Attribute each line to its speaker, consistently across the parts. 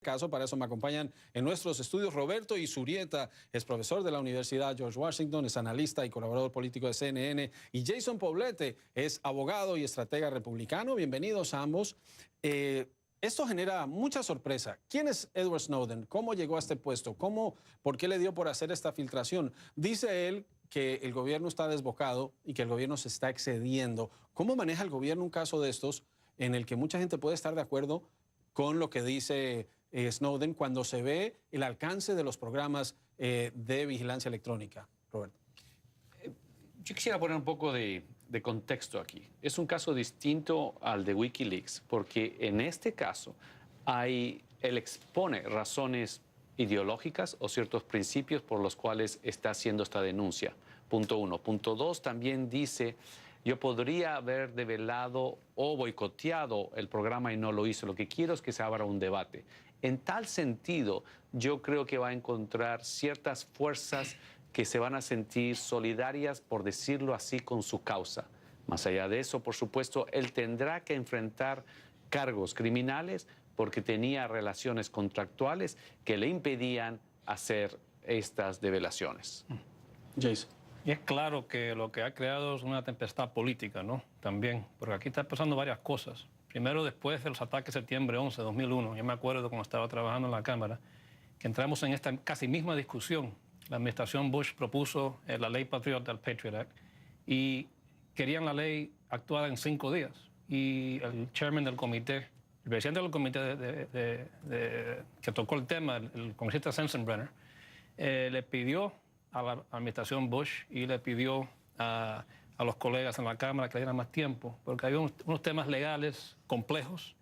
Speaker 1: caso. Para eso me acompañan en nuestros estudios Roberto Izurieta, es profesor de la Universidad George Washington, es analista y colaborador político de CNN, y Jason Poblete es abogado y estratega republicano. Bienvenidos a ambos. Esto genera mucha sorpresa. ¿Quién es Edward Snowden? ¿Cómo llegó a este puesto? ¿Por qué le dio por hacer esta filtración? Dice él que el gobierno está desbocado y que el gobierno se está excediendo. ¿Cómo maneja el gobierno un caso de estos en el que mucha gente puede estar de acuerdo con lo que dice Snowden cuando se ve el alcance de los programas de vigilancia electrónica? Roberto.
Speaker 2: Yo quisiera poner un poco de contexto aquí. Es un caso distinto al de Wikileaks, porque en este caso él expone razones ideológicas o ciertos principios por los cuales está haciendo esta denuncia. Punto uno. Punto dos, también dice, yo podría haber develado o boicoteado el programa y no lo hizo. Lo que quiero es que se abra un debate. En tal sentido, yo creo que va a encontrar ciertas fuerzas que se van a sentir solidarias, por decirlo así, con su causa. Más allá de eso, por supuesto, él tendrá que enfrentar cargos criminales porque tenía relaciones contractuales que le impedían hacer estas develaciones.
Speaker 1: Jason.
Speaker 3: Y es claro que lo que ha creado es una tempestad política, ¿no? También, porque aquí está pasando varias cosas. Primero, después de los ataques de septiembre 11 de 2001, yo me acuerdo cuando estaba trabajando en la Cámara, que entramos en esta casi misma discusión. La administración Bush propuso la ley Patriot, el Patriot Act, y querían la ley actuada en 5 días. Y el chairman del comité, el presidente del comité que tocó el tema, el congresista Sensenbrenner, le pidió a la administración Bush y le pidió a los colegas en la Cámara que le dieran más tiempo, porque había unos temas legales complejos,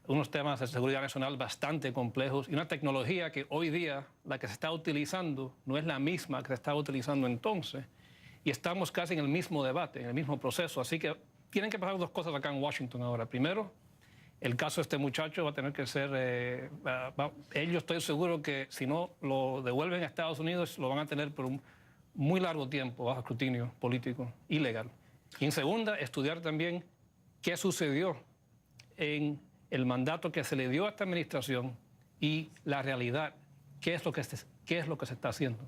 Speaker 3: unos temas de seguridad nacional bastante complejos y una tecnología que hoy día la que se está utilizando no es la misma que se estaba utilizando entonces, y estamos casi en el mismo debate, en el mismo proceso. Así que tienen que pasar 2 cosas acá en Washington ahora. Primero, el caso de este muchacho va a tener que ser, yo estoy seguro que si no lo devuelven a Estados Unidos, lo van a tener por un muy largo tiempo bajo escrutinio político y legal. Y en segunda, estudiar también qué sucedió en el mandato que se le dio a esta administración y la realidad, qué es lo que se está haciendo.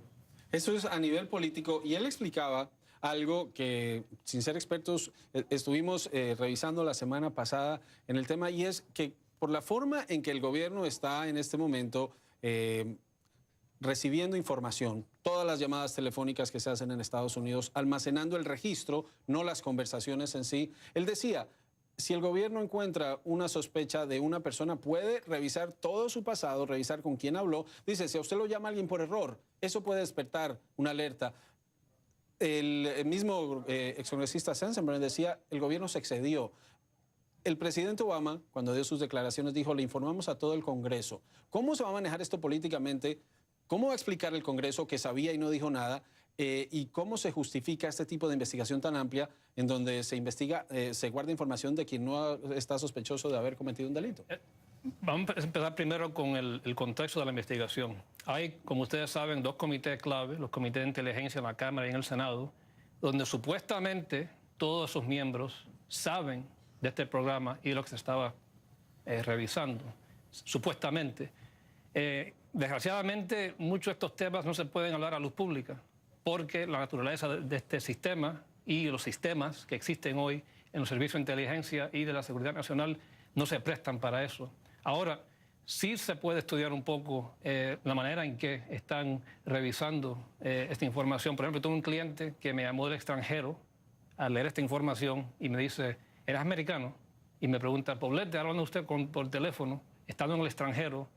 Speaker 1: Eso es a nivel político, y él explicaba algo que, sin ser expertos, estuvimos revisando la semana pasada en el tema, y es que por la forma en que el gobierno está en este momento recibiendo información, todas las llamadas telefónicas que se hacen en Estados Unidos, almacenando el registro, no las conversaciones en sí, él decía, si el gobierno encuentra una sospecha de una persona, puede revisar todo su pasado, revisar con quién habló. Dice, si a usted lo llama alguien por error, eso puede despertar una alerta. El mismo excongresista Sensenbrenner decía, el gobierno se excedió. El presidente Obama, cuando dio sus declaraciones, dijo, le informamos a todo el Congreso. ¿Cómo se va a manejar esto políticamente? ¿Cómo va a explicar el Congreso que sabía y no dijo nada? ¿Y cómo se justifica este tipo de investigación tan amplia en donde se investiga, se guarda información de quien no está sospechoso de haber cometido un delito?
Speaker 3: Vamos a empezar primero con el contexto de la investigación. Hay, como ustedes saben, 2 comités clave, los comités de inteligencia en la Cámara y en el Senado, donde supuestamente todos sus miembros saben de este programa y de lo que se estaba revisando, supuestamente. Desgraciadamente, muchos de estos temas no se pueden hablar a luz pública, porque la naturaleza de este sistema y los sistemas que existen hoy en los servicios de inteligencia y de la seguridad nacional no se prestan para eso. Ahora, sí se puede estudiar un poco la manera en que están revisando esta información. Por ejemplo, tuve un cliente que me llamó del extranjero al leer esta información y me dice, ¿eres americano? Y me pregunta, Poblete, hablando usted por teléfono, estando en el extranjero,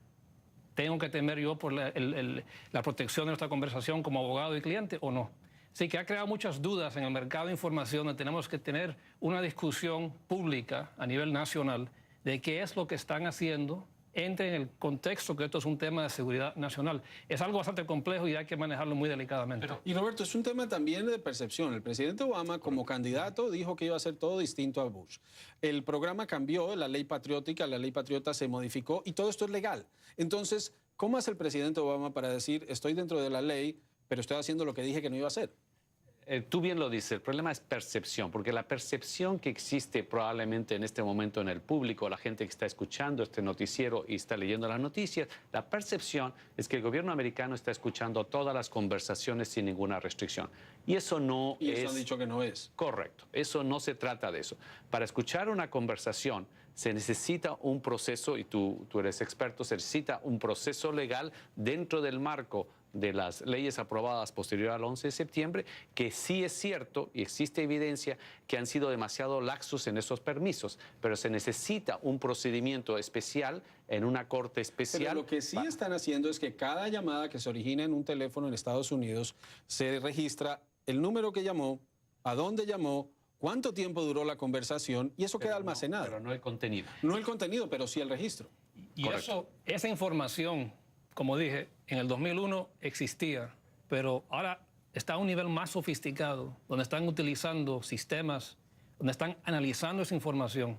Speaker 3: ¿tengo que temer yo por la protección de nuestra conversación como abogado y cliente o no? Así que ha creado muchas dudas en el mercado de información, donde tenemos que tener una discusión pública a nivel nacional de qué es lo que están haciendo, entre en el contexto que esto es un tema de seguridad nacional. Es algo bastante complejo y hay que manejarlo muy delicadamente.
Speaker 1: Y Roberto, es un tema también de percepción. El presidente Obama, como candidato, dijo que iba a hacer todo distinto a Bush. El programa cambió, la ley patriótica, la ley patriota se modificó y todo esto es legal. Entonces, ¿cómo hace el presidente Obama para decir, estoy dentro de la ley, pero estoy haciendo lo que dije que no iba a hacer?
Speaker 2: tú bien lo dices, el problema es percepción, porque la percepción que existe probablemente en este momento en el público, la gente que está escuchando este noticiero y está leyendo las noticias, la percepción es que el gobierno americano está escuchando todas las conversaciones sin ninguna restricción. Y eso no es...
Speaker 1: Y eso han dicho que no es.
Speaker 2: Correcto, eso no se trata de eso. Para escuchar una conversación se necesita un proceso, y tú eres experto, se necesita un proceso legal dentro del marco de las leyes aprobadas posterior al 11 de septiembre, que sí es cierto y existe evidencia que han sido demasiado laxos en esos permisos, pero se necesita un procedimiento especial en una corte especial.
Speaker 1: Pero lo que sí están haciendo es que cada llamada que se origina en un teléfono en Estados Unidos se registra el número que llamó, a dónde llamó, cuánto tiempo duró la conversación y eso queda almacenado.
Speaker 2: Pero no el contenido.
Speaker 1: No el contenido, pero sí el registro.
Speaker 3: Y esa información, como dije, en el 2001 existía, pero ahora está a un nivel más sofisticado, donde están utilizando sistemas, donde están analizando esa información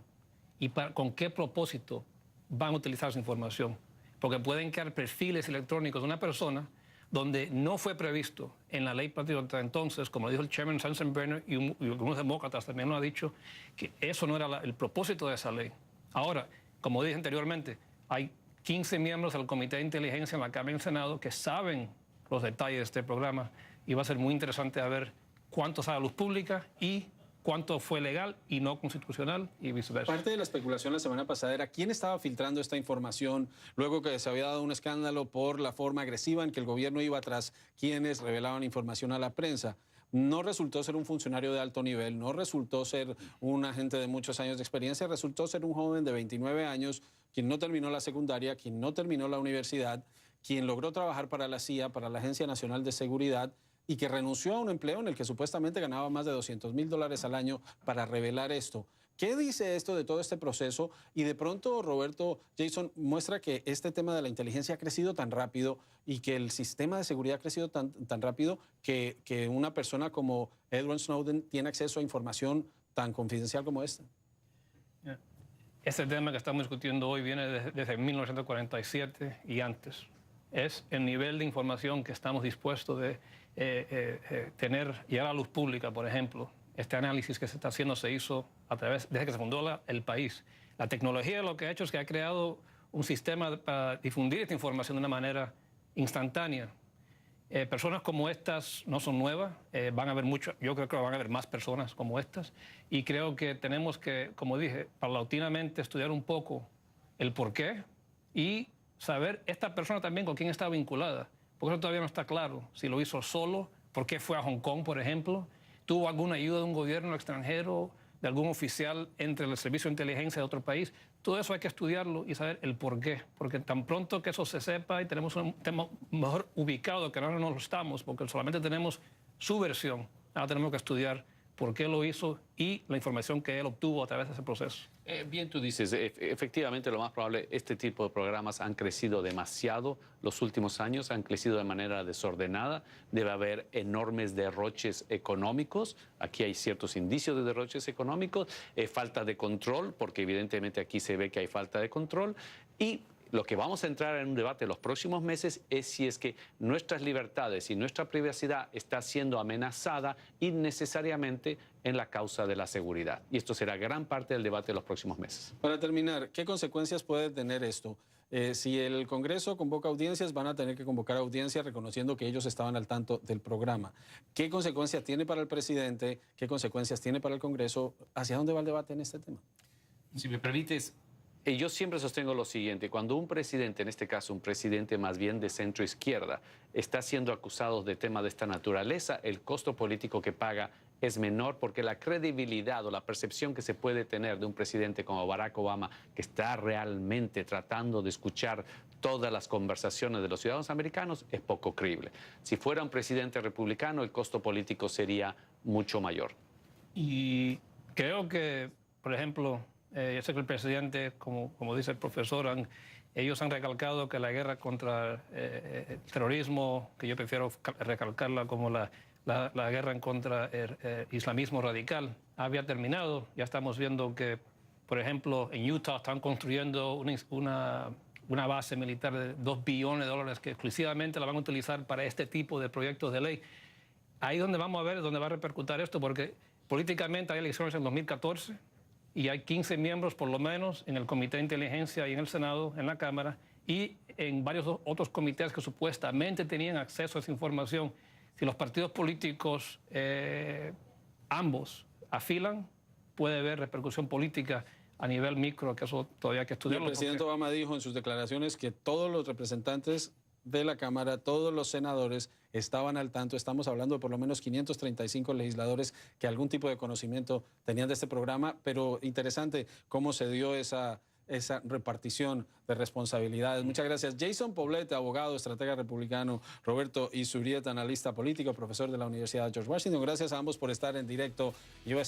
Speaker 3: y con qué propósito van a utilizar esa información. Porque pueden crear perfiles electrónicos de una persona donde no fue previsto en la ley patriota. Entonces, como dijo el chairman Sensenbrenner y algunos demócratas también lo han dicho, que eso no era el propósito de esa ley. Ahora, como dije anteriormente, hay 15 miembros del Comité de Inteligencia en la Cámara y en el Senado que saben los detalles de este programa y va a ser muy interesante a ver cuánto sale a luz pública y cuánto fue legal y no constitucional y viceversa.
Speaker 1: Parte de la especulación la semana pasada era quién estaba filtrando esta información luego que se había dado un escándalo por la forma agresiva en que el gobierno iba tras quienes revelaban información a la prensa. No resultó ser un funcionario de alto nivel, no resultó ser un agente de muchos años de experiencia, resultó ser un joven de 29 años, quien no terminó la secundaria, quien no terminó la universidad, quien logró trabajar para la CIA, para la Agencia Nacional de Seguridad, y que renunció a un empleo en el que supuestamente ganaba más de $200,000 al año para revelar esto. ¿Qué dice esto de todo este proceso? Y de pronto, Roberto, Jason, muestra que este tema de la inteligencia ha crecido tan rápido y que el sistema de seguridad ha crecido tan rápido que una persona como Edward Snowden tiene acceso a información tan confidencial como esta.
Speaker 3: Este tema que estamos discutiendo hoy viene desde 1947 y antes. Es el nivel de información que estamos dispuestos de tener, llegar a la luz pública, por ejemplo. Este análisis que se está haciendo se hizo desde que se fundó el país. La tecnología lo que ha hecho es que ha creado un sistema para difundir esta información de una manera instantánea. Personas como estas no son nuevas, van a haber yo creo que van a haber más personas como estas y creo que tenemos que, como dije, paulatinamente estudiar un poco el porqué y saber esta persona también con quién está vinculada, porque eso todavía no está claro. Si lo hizo solo, por qué fue a Hong Kong, por ejemplo, tuvo alguna ayuda de un gobierno extranjero, de algún oficial entre el servicio de inteligencia de otro país. Todo eso hay que estudiarlo y saber el por qué, porque tan pronto que eso se sepa y tenemos un tema mejor ubicado, que ahora no lo estamos, porque solamente tenemos su versión, ahora tenemos que estudiar por qué lo hizo y la información que él obtuvo a través de ese proceso.
Speaker 2: Bien, tú dices, efectivamente lo más probable, este tipo de programas han crecido demasiado los últimos años, han crecido de manera desordenada, debe haber enormes derroches económicos, aquí hay ciertos indicios de derroches económicos, falta de control, porque evidentemente aquí se ve que hay falta de control, y lo que vamos a entrar en un debate en los próximos meses es si es que nuestras libertades y nuestra privacidad está siendo amenazada innecesariamente en la causa de la seguridad. Y esto será gran parte del debate de los próximos meses.
Speaker 1: Para terminar, ¿qué consecuencias puede tener esto? Si el Congreso convoca audiencias, van a tener que convocar audiencias reconociendo que ellos estaban al tanto del programa. ¿Qué consecuencias tiene para el presidente? ¿Qué consecuencias tiene para el Congreso? ¿Hacia dónde va el debate en este tema?
Speaker 2: Si me permites, yo siempre sostengo lo siguiente, cuando un presidente, en este caso un presidente más bien de centro izquierda, está siendo acusado de temas de esta naturaleza, el costo político que paga es menor porque la credibilidad o la percepción que se puede tener de un presidente como Barack Obama, que está realmente tratando de escuchar todas las conversaciones de los ciudadanos americanos, es poco creíble. Si fuera un presidente republicano, el costo político sería mucho mayor.
Speaker 3: Y creo que, por ejemplo, yo sé que el presidente, como dice el profesor, ellos han recalcado que la guerra contra el terrorismo, que yo prefiero recalcarla como la guerra en contra el islamismo radical, había terminado. Ya estamos viendo que, por ejemplo, en Utah están construyendo una base militar de $2 billones que exclusivamente la van a utilizar para este tipo de proyectos de ley. ahí donde vamos a ver dónde va a repercutir esto, porque políticamente hay elecciones en 2014 y hay 15 miembros por lo menos en el Comité de Inteligencia y en el Senado, en la Cámara, y en varios otros comités que supuestamente tenían acceso a esa información. Si los partidos políticos ambos afilan, puede haber repercusión política a nivel micro, que eso todavía hay que estudiarlo.
Speaker 1: El presidente Obama dijo en sus declaraciones que todos los representantes de la Cámara, todos los senadores estaban al tanto. Estamos hablando de por lo menos 535 legisladores que algún tipo de conocimiento tenían de este programa, pero interesante cómo se dio esa repartición de responsabilidades. Muchas gracias. Jason Poblete, abogado, estratega republicano. Roberto Izurrieta, analista político, profesor de la Universidad George Washington. Gracias a ambos por estar en Directo USA.